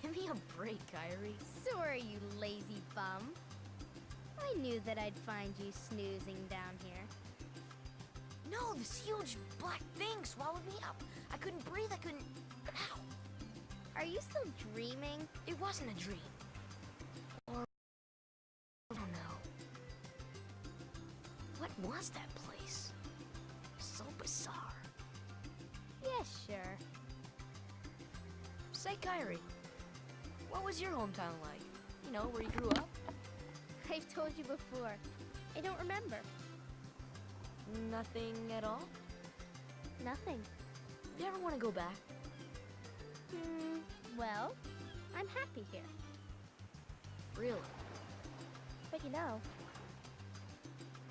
Give me a break, Kairi. Sorry, you lazy bum. I knew that I'd find you snoozing down here. No, this huge black thing swallowed me up. I couldn't breathe, I couldn't... Ow! Are you still dreaming? It wasn't a dream. Or... I don't know. What was that place? So bizarre. Yeah, sure. Say, Kairi, what was your hometown like? You know, where you grew up? I've told you before. I don't remember. Nothing at all? Nothing. You ever want to go back? Well, I'm happy here. Really? But you know,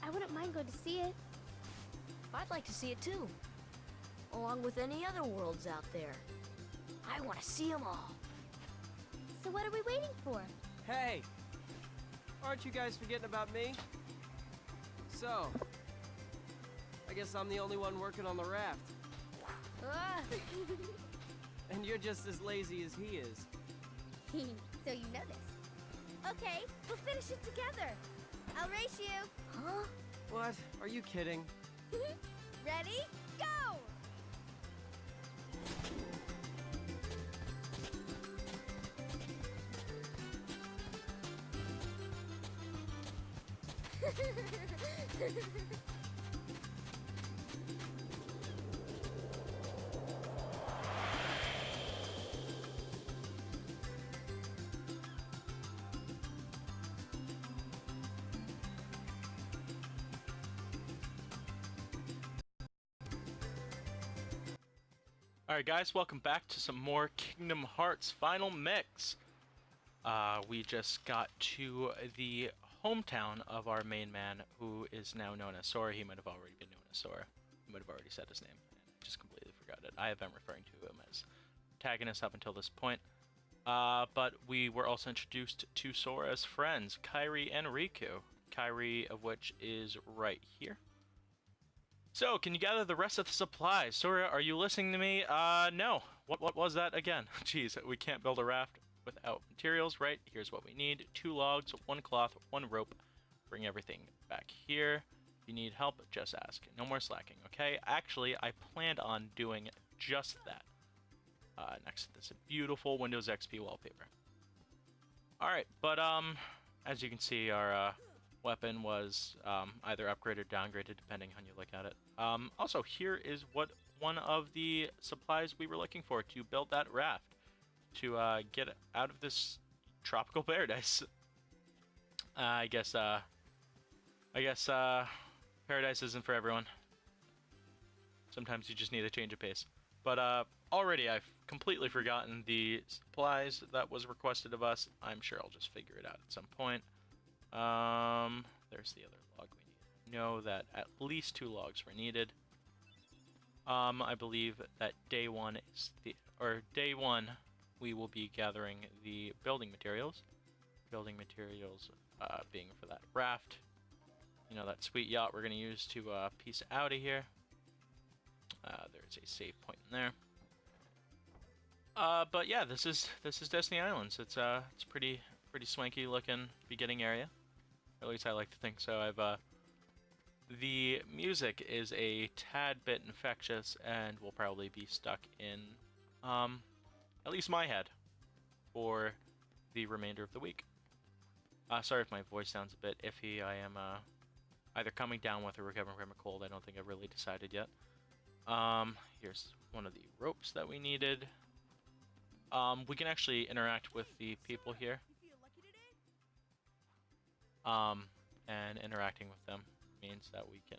I wouldn't mind going to see it. I'd like to see it too. Along with any other worlds out there. I want to see them all. So what are we waiting for? Hey! Aren't you guys forgetting about me? So, I guess I'm the only one working on the raft. Ah! And you're just as lazy as he is. So you know this. Okay, we'll finish it together. I'll race you. Huh? What? Are you kidding? Ready? Go! Alright guys, welcome back to some more Kingdom Hearts Final Mix. We just got to the hometown of our main man, who is now known as Sora. He might have already been known as Sora. He might have already said his name, and just completely forgot it. I have been referring to him as protagonist up until this point. But we were also introduced to Sora's friends, Kairi and Riku. Kairi, of which is right here. So, can you gather the rest of the supplies? Sora, are you listening to me? No. What was that again? Jeez, we can't build a raft without materials, right? Here's what we need. 2 logs, 1 cloth, 1 rope. Bring everything back here. If you need help, just ask. No more slacking, okay? Actually, I planned on doing just that. Next to this beautiful Windows XP wallpaper. Alright, but, as you can see, our, weapon was either upgraded or downgraded, depending on how you look at it. Also, here is what one of the supplies we were looking for to build that raft, to get out of this tropical paradise. I guess paradise isn't for everyone. Sometimes you just need a change of pace. But already I've completely forgotten the supplies that was requested of us. I'm sure I'll just figure it out at some point. There's the other log we need. Know that at least 2 logs were needed. I believe that day one we will be gathering the building materials. Building materials being for that raft. You know, that sweet yacht we're gonna use to piece out of here. There's a save point in there. But yeah, this is Destiny Islands. It's pretty swanky looking beginning area. At least I like to think so. The music is a tad bit infectious and will probably be stuck in, at least my head, for the remainder of the week. Sorry if my voice sounds a bit iffy. I am either coming down with or recovering from a cold. I don't think I've really decided yet. Here's one of the ropes that we needed. We can actually interact with the people here. And interacting with them means that we can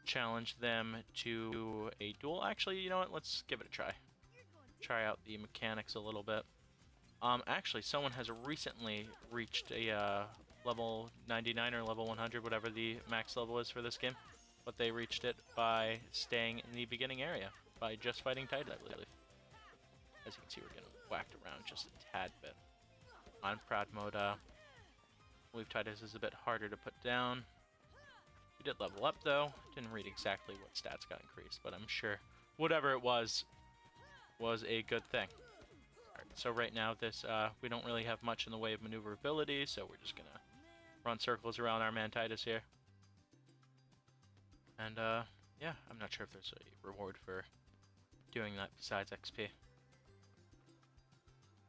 challenge them to a duel. Actually, you know what? Let's give it a try. Try out the mechanics a little bit. Actually, someone has recently reached a level 99 or level 100, whatever the max level is for this game. But they reached it by staying in the beginning area, by just fighting Titan, I believe. As you can see, we're getting whacked around just a tad bit. On proud mode, I believe Titus is a bit harder to put down. We did level up, though. Didn't read exactly what stats got increased, but I'm sure whatever it was a good thing. So right now, this we don't really have much in the way of maneuverability, so we're just gonna run circles around our Mantitus here. And yeah, I'm not sure if there's a reward for doing that besides XP.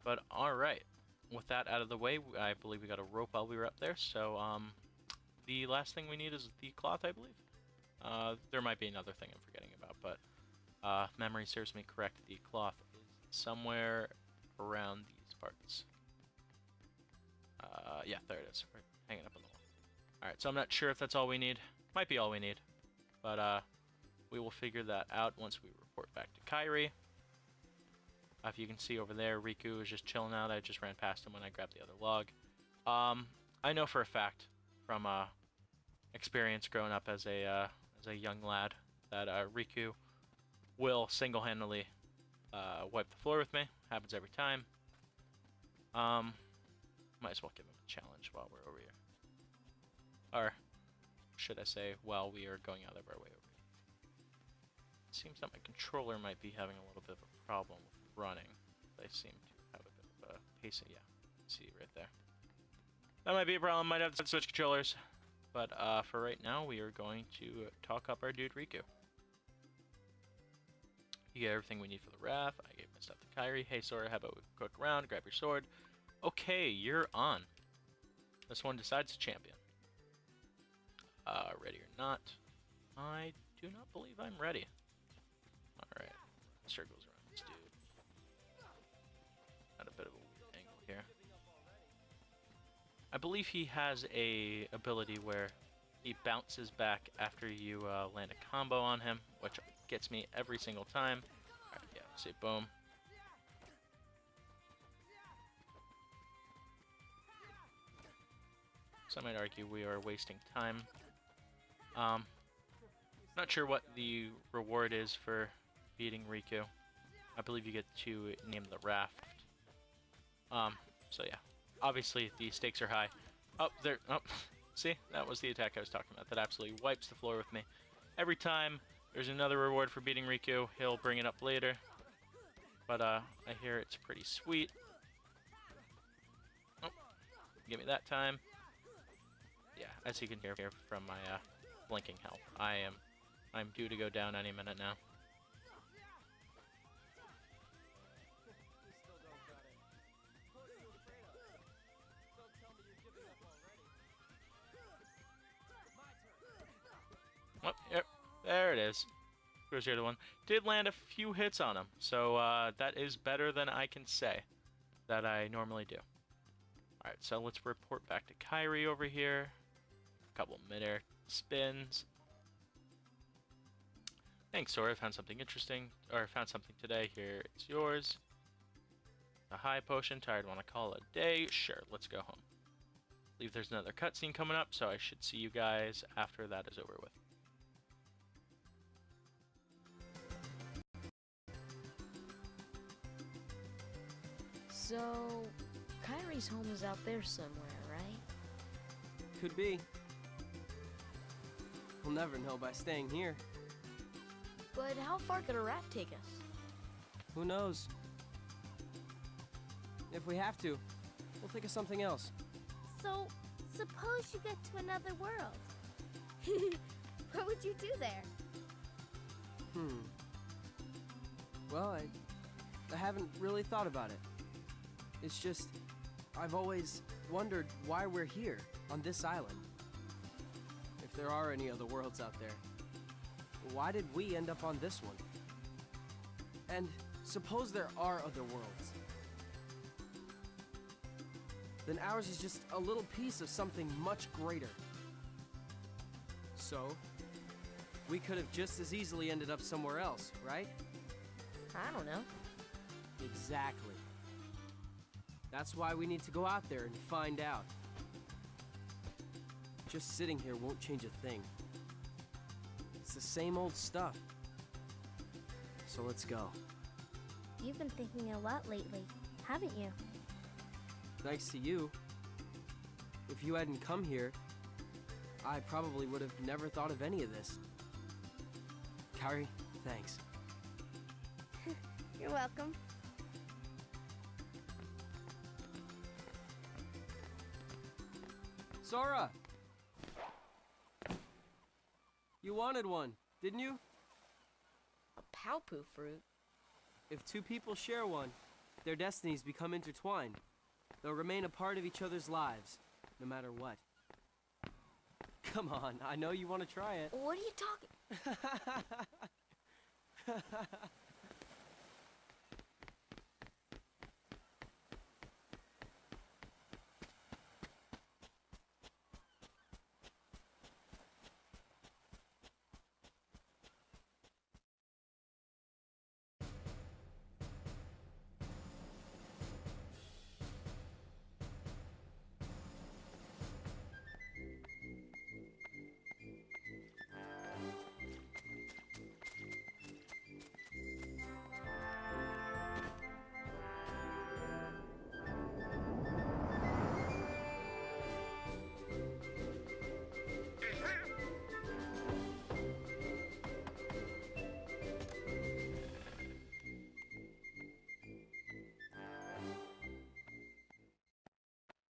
But alright, with that out of the way, I believe we got a rope while we were up there, so the last thing we need is the cloth, I believe. There might be another thing I'm forgetting about, but memory serves me correct, the cloth is somewhere around these parts. Yeah, there it is. Right, hanging up on the wall. Alright, so I'm not sure if that's all we need. Might be all we need. But we will figure that out once we report back to Kairi. If you can see over there, Riku is just chilling out. I just ran past him when I grabbed the other log. I know for a fact from experience growing up as a young lad that Riku will single-handedly wipe the floor with me. Happens every time. Might as well give him a challenge while we're over here. Or should I say, while we are going out of our way over here. It seems that my controller might be having a little bit of a problem with running. I seem to have a bit of a pacing. Yeah, see right there. That might be a problem. Might have to switch controllers. But for right now, we are going to talk up our dude Riku. You get everything we need for the raft. I gave my stuff to Kairi. Hey Sora, how about we quick round, grab your sword. Okay, you're on. This one decides the champion. Ready or not? I do not believe I'm ready. Alright. Circles around this dude. At a bit of a weird angle here. I believe he has a ability where he bounces back after you land a combo on him, which gets me every single time. Alright, yeah, see, boom. So I might argue we are wasting time. Not sure what the reward is for beating Riku. I believe you get to name the raft. So yeah. Obviously, the stakes are high. Up there. Oh, see? That was the attack I was talking about. That absolutely wipes the floor with me. Every time there's another reward for beating Riku, he'll bring it up later. But, I hear it's pretty sweet. Oh, give me that time. Yeah, as you can hear from my, blinking health. I'm due to go down any minute now. Oh, yep, there it is. Where's the other one? Did land a few hits on him, so that is better than I can say that I normally do. Alright, so let's report back to Kairi over here. A couple midair spins. Thanks, Sora. Found something interesting, or found something today. Here, it's yours. A high potion. Tired. Want to call it a day? Sure. Let's go home. I believe there's another cutscene coming up, so I should see you guys after that is over with. So, Kairi's home is out there somewhere, right? Could be. We'll never know by staying here. But how far could a raft take us? Who knows? If we have to, we'll think of something else. So, suppose you get to another world. What would you do there? Well, I haven't really thought about it. It's just, I've always wondered why we're here, on this island. If there are any other worlds out there, why did we end up on this one? And suppose there are other worlds. Then ours is just a little piece of something much greater. So, we could have just as easily ended up somewhere else, right? I don't know. Exactly. That's why we need to go out there and find out. Just sitting here won't change a thing. It's the same old stuff. So let's go. You've been thinking a lot lately, haven't you? Thanks to you. If you hadn't come here, I probably would have never thought of any of this. Kairi, thanks. You're welcome. Sora! You wanted one, didn't you? A Paopu fruit? If two people share one, their destinies become intertwined. They'll remain a part of each other's lives, no matter what. Come on, I know you want to try it. What are you talking?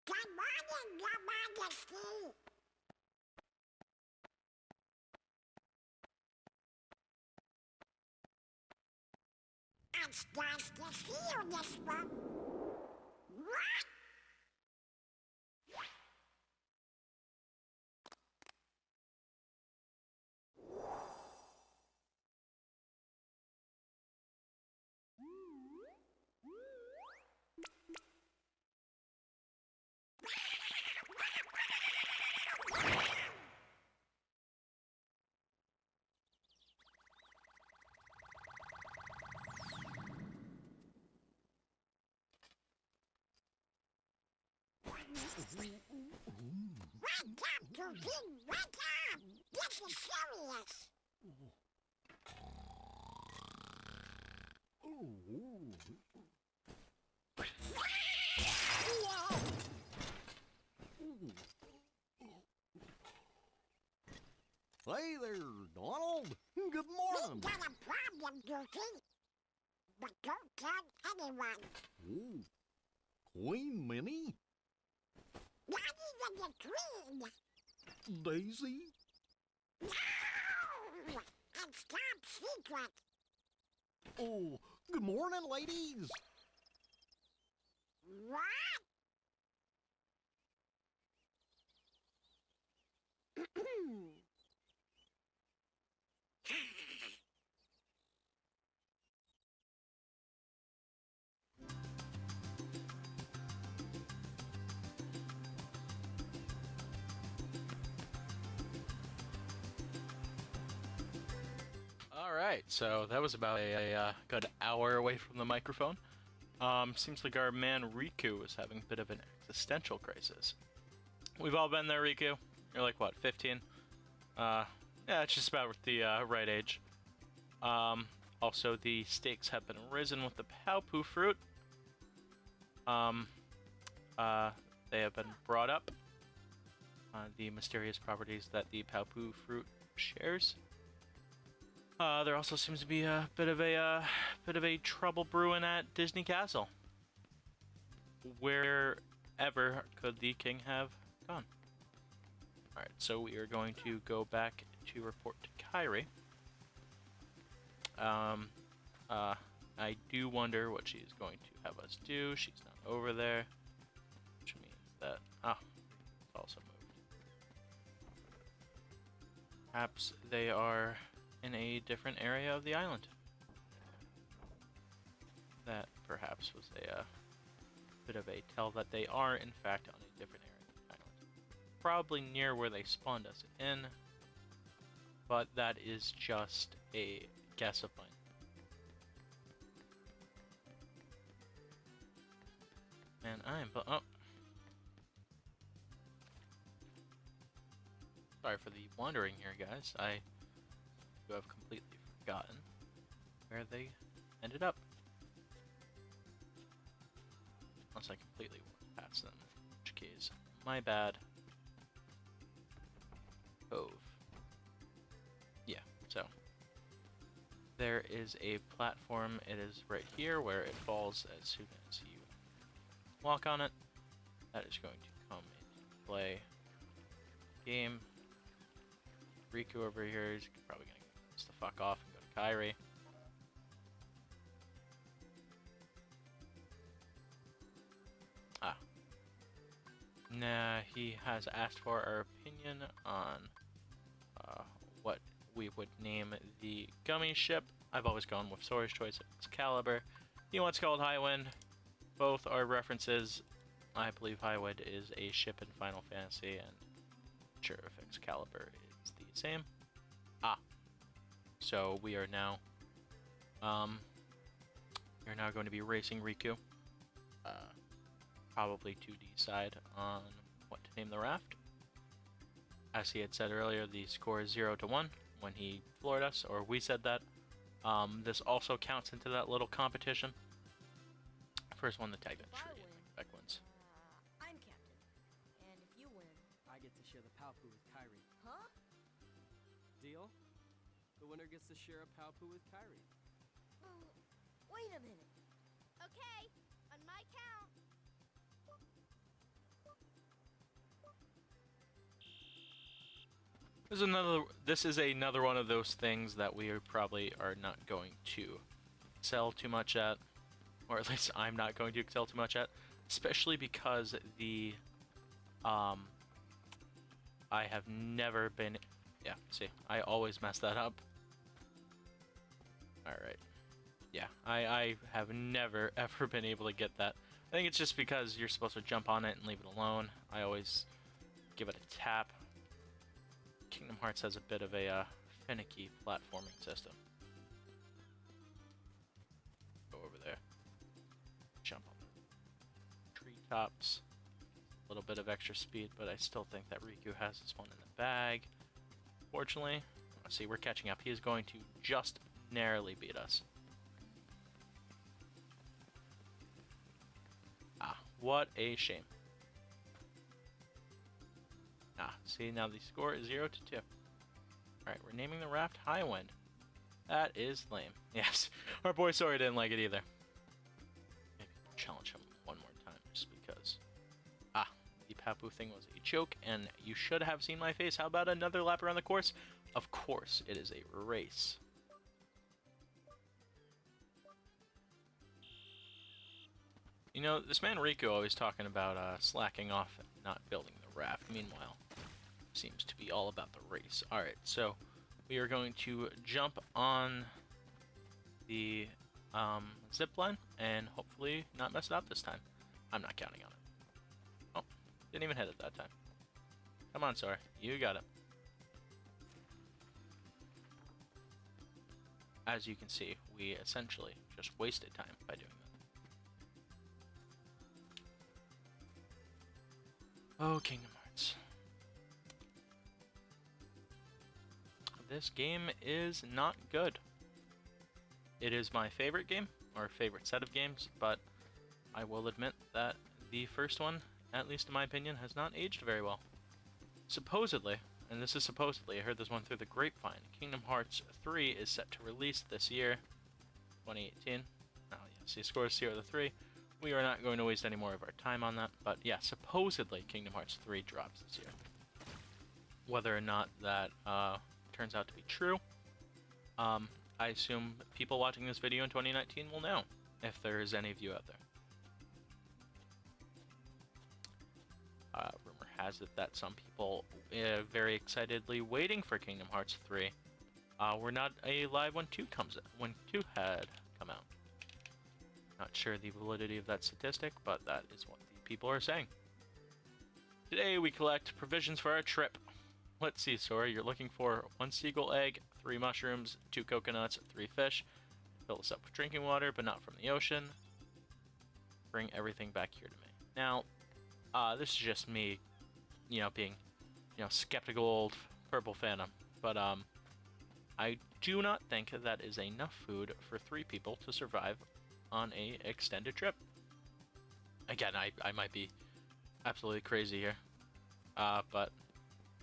Good morning, Your Majesty. It's nice to see you this one. What? Welcome to King Welcome! This is serious! Hey there, Donald. Good We morning. got a problem, Dookie. But don't tell anyone. Ooh, Queen Minnie? Not even the Queen. Daisy? No! It's top secret. Oh, good morning, ladies. What? Alright, so that was about a good hour away from the microphone. Seems like our man Riku is having a bit of an existential crisis. We've all been there, Riku. You're like, what, 15? Yeah, it's just about the right age. Also, the stakes have been risen with the Paopu fruit. They have been brought up. The mysterious properties that the Paopu fruit shares. There also seems to be a bit of a trouble brewing at Disney Castle. Wherever could the king have gone? All right, so we are going to go back to report to Kairi. I do wonder what she is going to have us do. She's not over there, which means that it's also moved. Perhaps they are in a different area of the island. That perhaps was a bit of a tell that they are in fact on a different area of the island. Probably near where they spawned us in, but that is just a guess of mine. Man, sorry for the wandering here, guys. I have completely forgotten where they ended up. Unless I completely walked past them, in which case, my bad. Cove. Yeah, so there is a platform. It is right here where it falls as soon as you walk on it. That is going to come into play game. Riku over here is probably gonna get us the fuck off and go to Kairi. Ah. Nah, he has asked for our opinion on what we would name the gummy ship. I've always gone with Sora's choice of Excalibur. He wants called Highwind. Both are references. I believe Highwind is a ship in Final Fantasy, and sure if Excalibur is the same. Ah. So we are now going to be racing Riku. Probably to decide on what to name the raft. As he had said earlier, the score is 0-1 when he floored us, or we said that. This also counts into that little competition. First one to tag the If I tree. win, Beck wins. I'm captain. And if you win, I get to share the Palpu with Kairi. huh? Deal? The winner gets to share a Palpu with Kairi. Wait a minute. Okay, on my count. This is another one of those things that we probably are not going to excel too much at, or at least I'm not going to excel too much at, especially because the I have never been, yeah, see, I always mess that up. Alright. Yeah, I have never ever been able to get that. I think it's just because you're supposed to jump on it and leave it alone. I always give it a tap. Kingdom Hearts has a bit of a finicky platforming system. Go over there. Jump on the treetops. A little bit of extra speed, but I still think that Riku has this one in the bag. Fortunately, let's see, we're catching up. He is going to just narrowly beat us. Ah, what a shame. Ah, see, now the score is 0-2. Alright, we're naming the raft Highwind. That is lame. Yes, our boy Sora didn't like it either. Maybe challenge him one more time, just because. Ah, the Papu thing was a joke, and you should have seen my face. How about another lap around the course? Of course, it is a race. You know, this man Riku always talking about slacking off and not building the raft. Meanwhile, seems to be all about the race. Alright, so we are going to jump on the zip line and hopefully not mess it up this time. I'm not counting on it. Oh, didn't even hit it that time. Come on, Sora. You got it. As you can see, we essentially just wasted time by doing that. Oh, Kingdom Hearts. This game is not good. It is my favorite game, or favorite set of games, but I will admit that the first one, at least in my opinion, has not aged very well. Supposedly, and this is supposedly, I heard this one through the grapevine, Kingdom Hearts 3 is set to release this year, 2018. Oh yeah, see, score is 0-3. We are not going to waste any more of our time on that, but yeah, supposedly Kingdom Hearts 3 drops this year. Whether or not that turns out to be true, I assume people watching this video in 2019 will know, if there is any of you out there. Rumor has it that some people very excitedly waiting for Kingdom Hearts 3 were not alive when 2 had come out. Not sure the validity of that statistic, but that is what the people are saying. Today we collect provisions for our trip. Let's see, Sora, you're looking for 1 seagull egg, 3 mushrooms, 2 coconuts, 3 fish. Fill this up with drinking water, but not from the ocean. Bring everything back here to me. Now, this is just me, being, skeptical old Purple Phantom. But, I do not think that is enough food for 3 people to survive on a extended trip. Again, I might be absolutely crazy here, but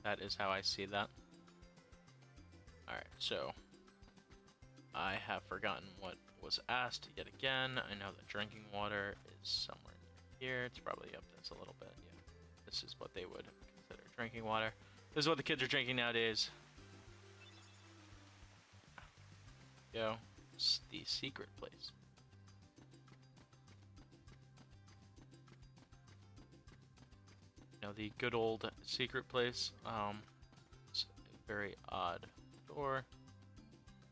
that is how I see that. Alright, so I have forgotten what was asked yet again. I know that drinking water is somewhere near here. It's probably up this a little bit. Yeah, this is what they would consider drinking water. This is what the kids are drinking nowadays. Go. It's the secret place. You know, the good old secret place. It's a very odd door.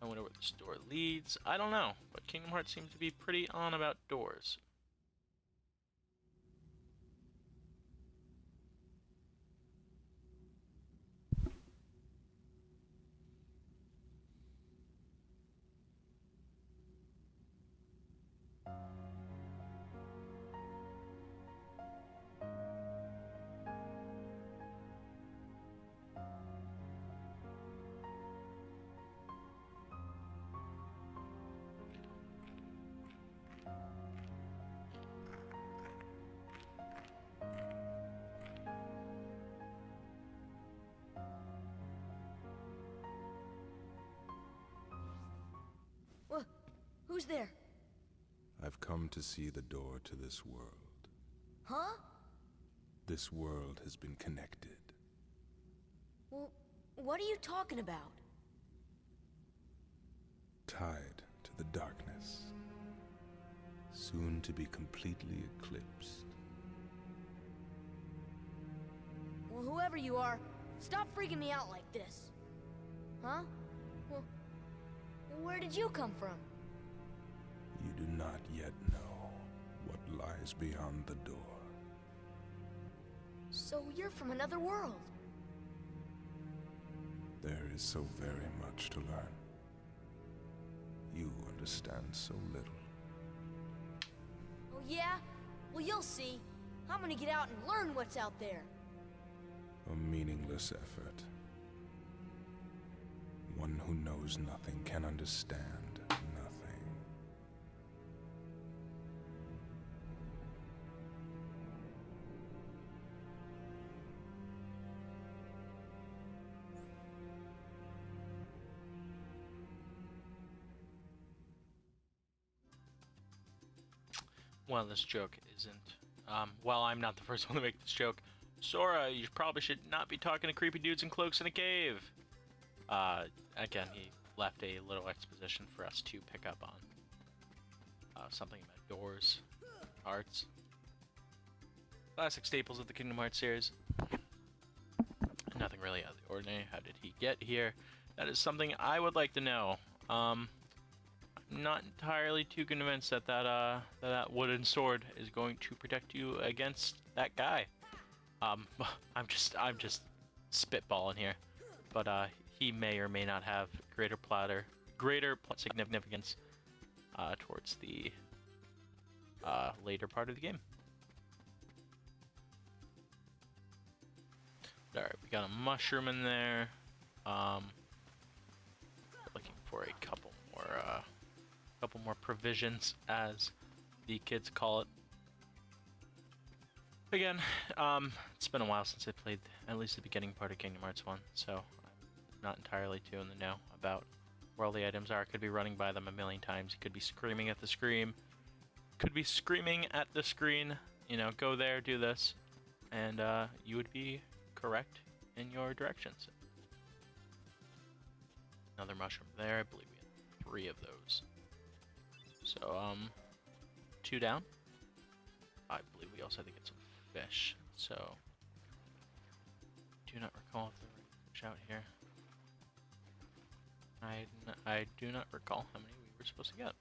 I wonder where this door leads. I don't know, but Kingdom Hearts seems to be pretty on about doors. Who's there? I've come to see the door to this world. Huh? This world has been connected. Well, what are you talking about? Tied to the darkness. Soon to be completely eclipsed. Well, whoever you are, stop freaking me out like this. Huh? Well, where did you come from? You do not yet know what lies beyond the door. So you're from another world. There is so very much to learn. You understand so little. Oh yeah? Well, you'll see. I'm gonna get out and learn what's out there. A meaningless effort. One who knows nothing can understand nothing. Well, this joke isn't. Well, I'm not the first one to make this joke. Sora, you probably should not be talking to creepy dudes in cloaks in a cave. Again, he left a little exposition for us to pick up on. Something about doors, hearts. Classic staples of the Kingdom Hearts series. Nothing really out of the ordinary. How did he get here? That is something I would like to know. I'm not entirely too convinced that that wooden sword is going to protect you against that guy. I'm just spitballing here, but he may or may not have greater significance towards the later part of the game. All right, we got a mushroom in there. Looking for a couple more provisions, as the kids call it. Again, it's been a while since I played at least the beginning part of Kingdom Hearts 1, so I'm not entirely too in the know about where all the items are. Could be running by them a million times. You could be screaming at the screen. Could be screaming at the screen, you know, go there, do this, and you would be correct in your directions. Another mushroom there. I believe we had 3 of those. So, 2 down. I believe we also had to get some fish, so do not recall if there were fish out here. I do not recall how many we were supposed to get.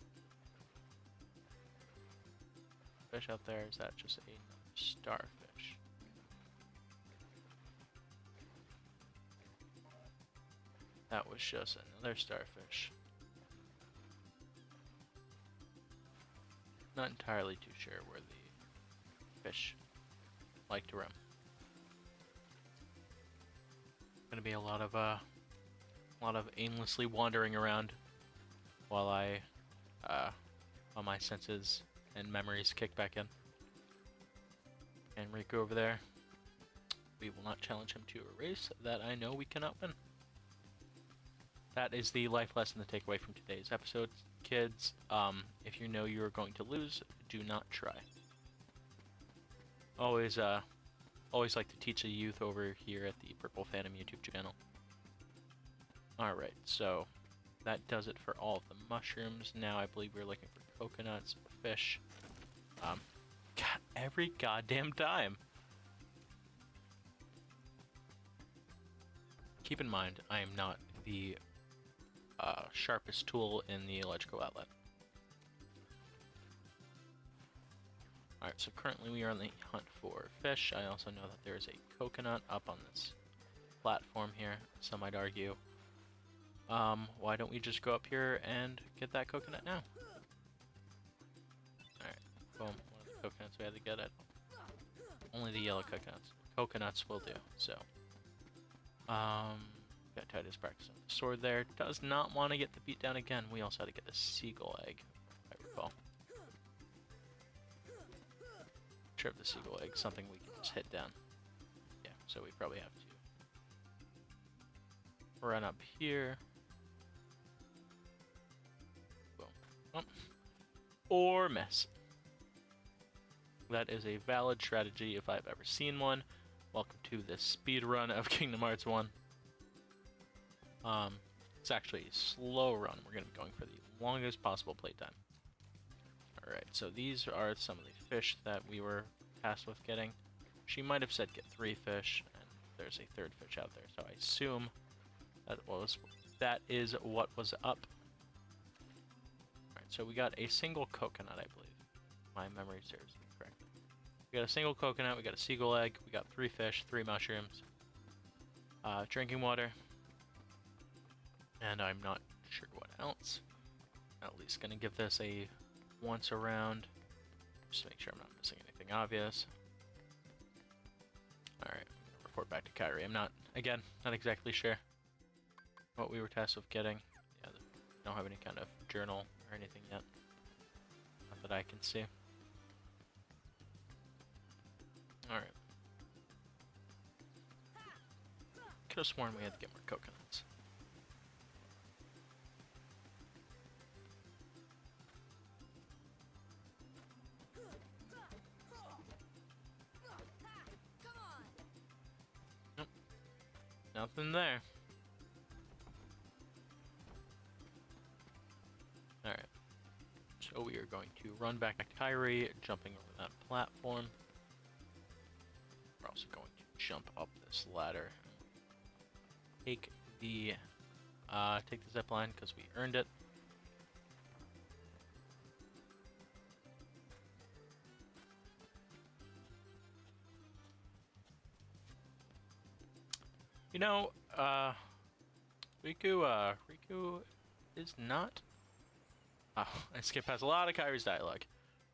Fish out there, is that just another starfish? That was just another starfish. Not entirely too sure where the fish like to roam. Gonna be a lot of aimlessly wandering around while while my senses and memories kick back in. And Riku over there, we will not challenge him to a race that I know we cannot win. That is the life lesson to take away from today's episode, kids. If you know you are going to lose, do not try. Always Always like to teach the youth over here at the Purple Phantom YouTube channel. Alright, so that does it for all of the mushrooms. Now I believe we're looking for coconuts, fish. God, every goddamn time. Keep in mind, I am not the sharpest tool in the electrical outlet. Alright, so currently we are on the hunt for fish. I also know that there is a coconut up on this platform here, some might argue. Why don't we just go up here and get that coconut now? Alright, boom, one of the coconuts we had to get it. Only the yellow coconuts. Coconuts will do, so. Got Titus practice on the sword there. Does not want to get the beat down again. We also had to get a seagull egg, if I recall. Sure, the seagull egg, something we can just hit down. Yeah, so we probably have to run up here. Boom. Oh. Or miss. That is a valid strategy if I've ever seen one. Welcome to the speed run of Kingdom Hearts 1. It's actually a slow run. We're going to be going for the longest possible playtime. Alright, so these are some of the fish that we were tasked with getting. She might have said get 3 fish, and there's a 3rd fish out there, so I assume that is what was up. Alright, so we got a single coconut, I believe. My memory serves me correctly. We got a single coconut, we got a seagull egg, we got 3 fish, 3 mushrooms, drinking water, and I'm not sure what else. At least gonna give this a once around, just to make sure I'm not missing anything obvious. Alright, report back to Kyrie. I'm not exactly sure what we were tasked with getting. Yeah, don't have any kind of journal or anything yet. Not that I can see. Alright. Could have sworn we had to get more coconuts. Nope. Nothing there. Alright. So we are going to run back to Kyrie, jumping over that platform. We're also going to jump up this ladder. Take the zip line because we earned it. You know, Riku is not. Oh, I skipped past a lot of Kyrie's dialogue,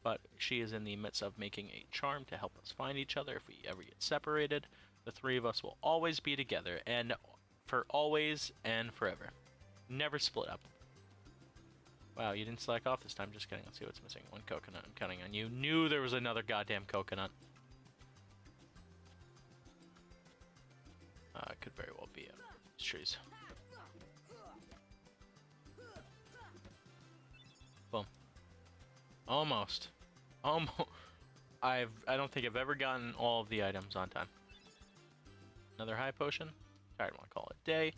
but she is in the midst of making a charm to help us find each other if we ever get separated. The 3 of us will always be together, and for always and forever. Never split up. Wow, you didn't slack off this time. Just kidding. Let's see what's missing. 1 coconut. I'm counting on you. Knew there was another goddamn coconut. It could very well be these trees. Boom. Almost. Almost. I don't think I've ever gotten all of the items on time. Another high potion. I want to call it a day.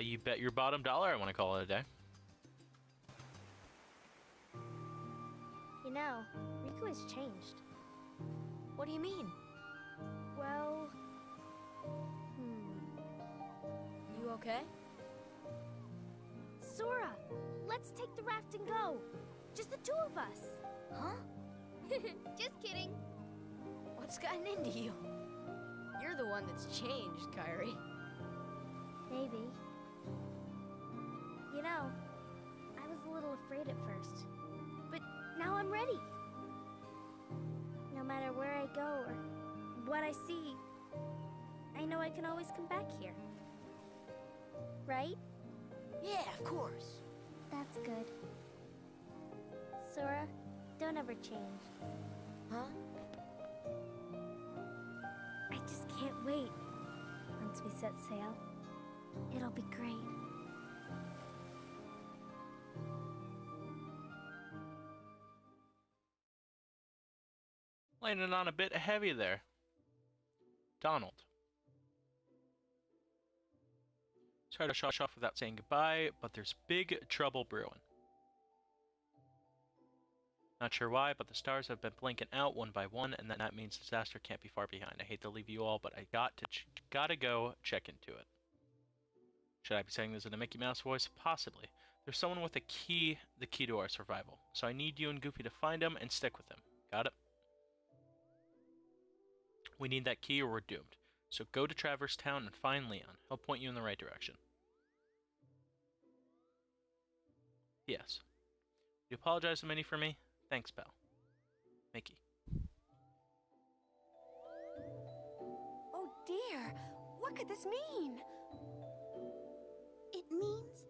You bet your bottom dollar I want to call it a day. You know, Riku has changed. What do you mean? Well, You okay? Sora, let's take the raft and go. Just the 2 of us. Huh? Just kidding. What's gotten into you? You're the one that's changed, Kyrie. Maybe. You know, I was a little afraid at first, but now I'm ready. No matter where I go or what I see, I know I can always come back here. Right? Yeah, of course. That's good. Sora, don't ever change. Huh? I just can't wait. Once we set sail, it'll be great. Landing on a bit heavy there. Donald. Sorry to shush off without saying goodbye, but there's big trouble brewing. Not sure why, but the stars have been blinking out one by one, and that means disaster can't be far behind. I hate to leave you all, but I gotta go check into it. Should I be saying this in a Mickey Mouse voice? Possibly. There's someone with the key to our survival. So I need you and Goofy to find him and stick with him. Got it? We need that key or we're doomed. So go to Traverse Town and find Leon. He'll point you in the right direction. Yes. You apologize to Minnie for me? Thanks, pal. Mickey. Oh dear, what could this mean? It means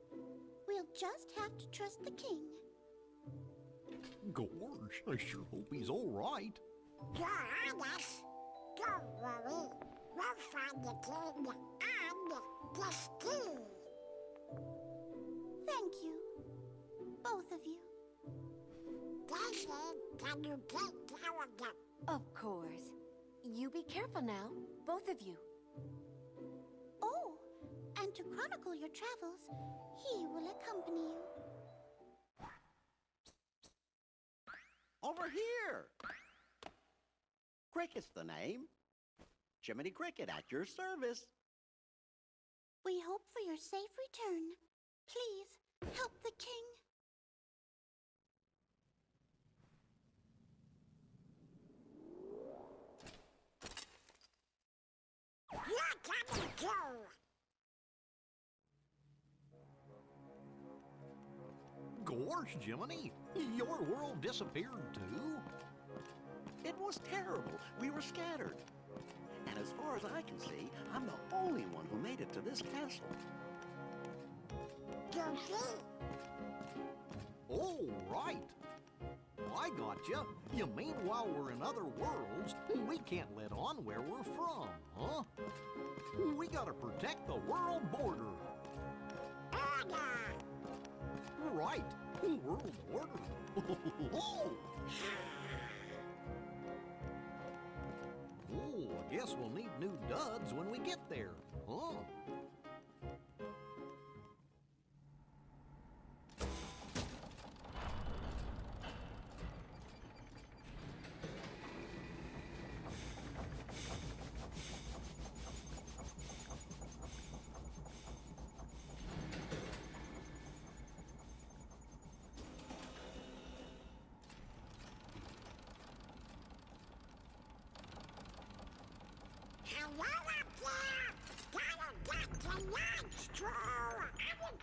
we'll just have to trust the king. Gorge, I sure hope he's all right. You're on us. Don't worry. We'll find the king and this key. Thank you. Both of you. Daisy, can you take care of them? Of course. You be careful now, both of you. Oh, and to chronicle your travels, he will accompany you. Over here! Cricket's the name. Jiminy Cricket at your service. We hope for your safe return. Please, help the king. You're coming too. Gorge, Jiminy, your world disappeared too? It was terrible. We were scattered. And as far as I can see, I'm the only one who made it to this castle. Goofy? Oh, right. I gotcha. You mean while we're in other worlds, we can't let on where we're from, huh? We gotta protect the world border. Order! Right. World border. Oh, I guess we'll need new duds when we get there, huh? Hello up there! Gotta get to lunch, Drew! I'm